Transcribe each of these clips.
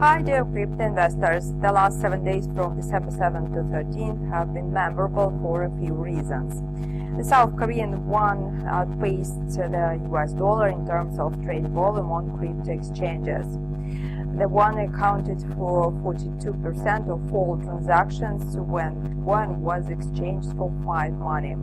Hi dear crypto investors, the last 7 days from December 7th to 13th have been memorable for a few reasons. The South Korean won outpaced the US dollar in terms of trade volume on crypto exchanges. The won accounted for 42% of all transactions when Bitcoin was exchanged for fiat money.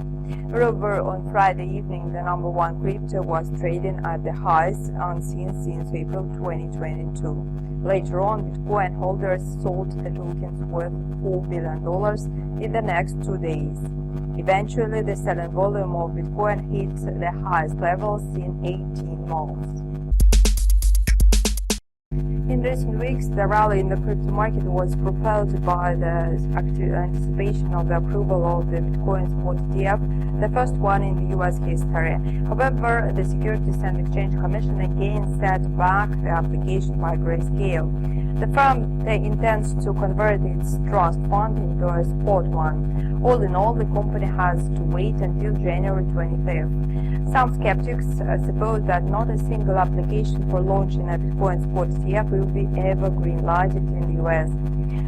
Moreover, on Friday evening, the number one crypto was trading at the highest unseen since April 2022. Later on, Bitcoin holders sold the tokens worth $4 billion in the next 2 days. Eventually, the selling volume of Bitcoin hit the highest levels in 18 months. In recent weeks, the rally in the crypto market was propelled by the anticipation of the approval of the Bitcoin spot ETF, the first one in the US history. However, the Securities and Exchange Commission again set back the application by Grayscale. The firm intends to convert its trust fund into a spot one. All in all, the company has to wait until January 25th. Some skeptics suppose that not a single application for launching a Bitcoin spot ETF will be ever green-lighted in the US.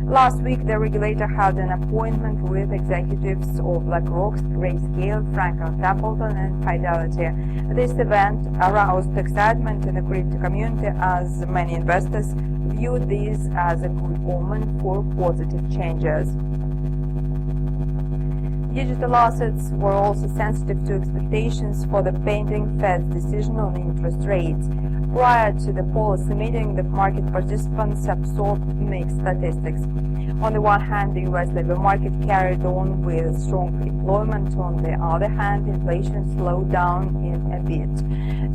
Last week, the regulator had an appointment with executives of BlackRock, Grayscale, Franklin Templeton, and Fidelity. This event aroused excitement in the crypto community as many investors viewed this as a good omen for positive changes. Digital assets were also sensitive to expectations for the pending Fed's decision on interest rates. Prior to the policy meeting, the market participants absorbed mixed statistics. On the one hand, the U.S. labor market carried on with strong employment. On the other hand, inflation slowed down a bit.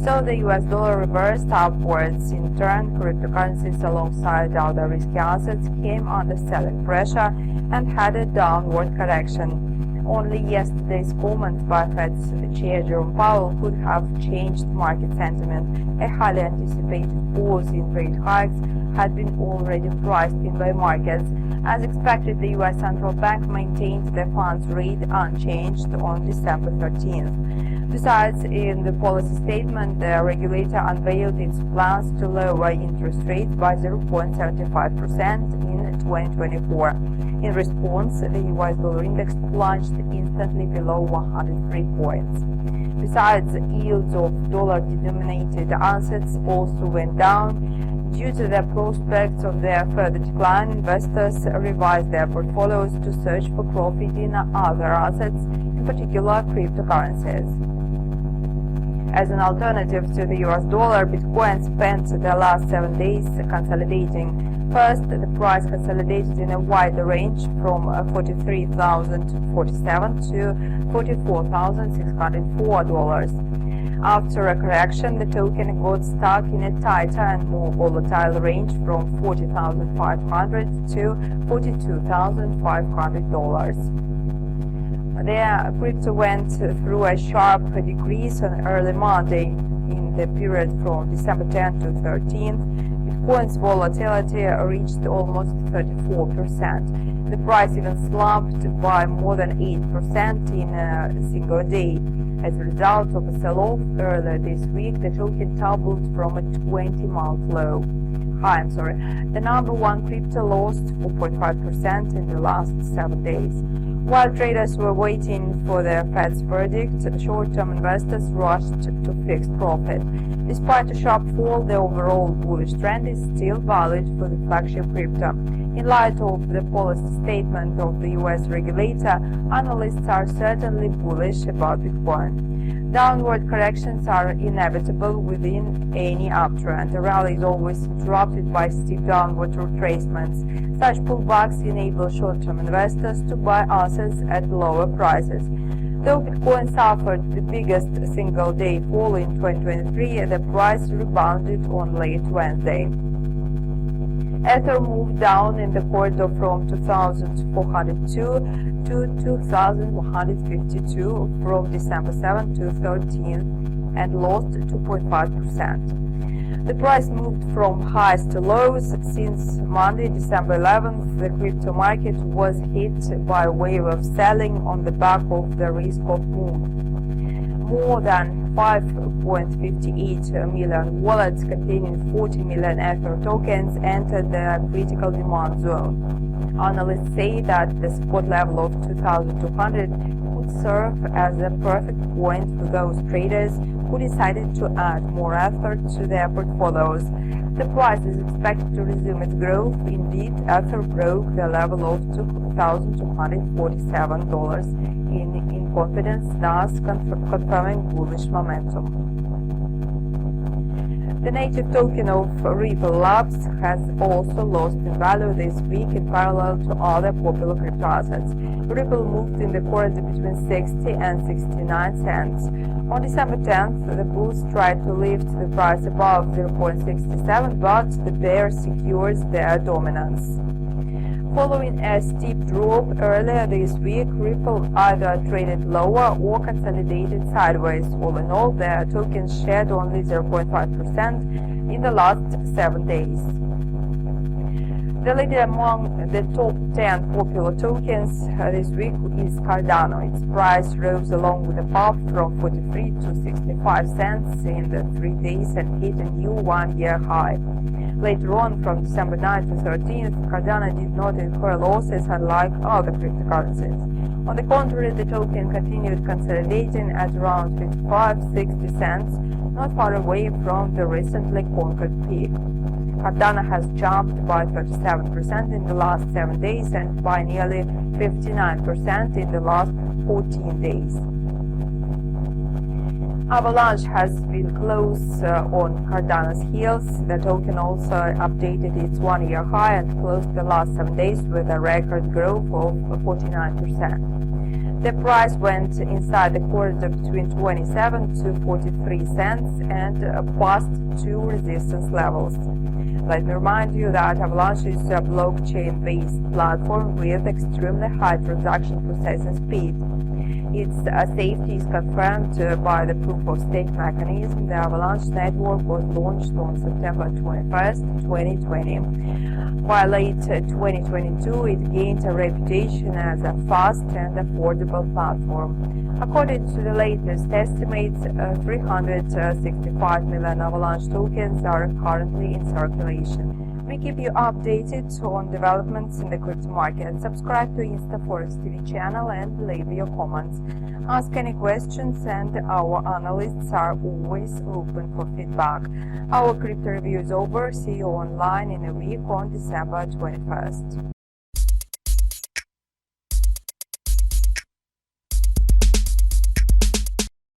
So the U.S. dollar reversed upwards. In turn, cryptocurrencies alongside other risky assets came under selling pressure and had a downward correction. Only yesterday's comments by Fed's Chair Jerome Powell could have changed market sentiment. A highly anticipated pause in rate hikes had been already priced in by markets. As expected, the U.S. Central Bank maintained the funds rate unchanged on December 13th. Besides, in the policy statement, the regulator unveiled its plans to lower interest rates by 0.75% in 2024. In response, the US dollar index plunged instantly below 103 points. Besides, yields of dollar-denominated assets also went down. Due to the prospects of their further decline, investors revised their portfolios to search for profit in other assets, in particular cryptocurrencies. As an alternative to the US dollar, Bitcoin spent the last 7 days consolidating. First, the price consolidated in a wider range from 43,047 to $44,604. After a correction, the token got stuck in a tighter and more volatile range from $40,500 to $42,500. The crypto went through a sharp decrease on early Monday. In the period from December 10th to 13th, Bitcoin's volatility reached almost 34%. The price even slumped by more than 8% in a single day. As a result of a sell-off earlier this week, the token tumbled from a 20-month low. The number one crypto lost 4.5% in the last 7 days. While traders were waiting for the Fed's verdict, short-term investors rushed to fixed profit. Despite a sharp fall, the overall bullish trend is still valid for the flagship crypto. In light of the policy statement of the US regulator, analysts are certainly bullish about Bitcoin. Downward corrections are inevitable within any uptrend. A rally is always interrupted by steep downward retracements. Such pullbacks enable short-term investors to buy assets at lower prices. Though Bitcoin suffered the biggest single-day fall in 2023, the price rebounded on late Wednesday. Ether moved down in the corridor from 2,402 to 2,152 from December 7 to 13 and lost 2.5%. The price moved from highs to lows. Since Monday, December 11th, the crypto market was hit by a wave of selling on the back of the risk-off move. more than 5.58 million wallets containing 40 million Ether tokens entered the critical demand zone. Analysts say that the support level of 2,200 would serve as a perfect point for those traders who decided to add more Ether to their portfolios. The price is expected to resume its growth. Indeed, Ether broke the level of $2,247 in confidence, thus confirming bullish momentum. The native token of Ripple Labs has also lost in value this week in parallel to other popular crypto assets. Ripple moved in the corridor between 60 and 69 cents. On December 10th, the bulls tried to lift the price above 0.67, but the bears secured their dominance. Following a steep drop earlier this week, Ripple either traded lower or consolidated sideways. All in all, the token shared only 0.5% in the last 7 days. The leader among the top 10 popular tokens this week is Cardano. Its price rose along with the pump from 43 to 65 cents in the 3 days and hit a new one-year high. Later on, from December 9th to 13th, Cardano did not incur losses unlike other cryptocurrencies. On the contrary, the token continued consolidating at around 55-60 cents, not far away from the recently conquered peak. Cardano has jumped by 37% in the last 7 days and by nearly 59% in the last 14 days. Avalanche has been close on Cardano's heels. The token also updated its one-year high and closed the last 7 days with a record growth of 49%. The price went inside the corridor between 27 to 43 cents and passed two resistance levels. Let me remind you that Avalanche is a blockchain-based platform with extremely high transaction processing speed. Its safety is confirmed by the proof-of-stake mechanism. The Avalanche network was launched on September 21st, 2020. By late 2022, it gained a reputation as a fast and affordable platform. According to the latest estimates, 365 million Avalanche tokens are currently in circulation. We keep you updated on developments in the crypto market. Subscribe to InstaForex TV channel and leave your comments. Ask any questions, and our analysts are always open for feedback. Our crypto review is over. See you online in a week on December 21st.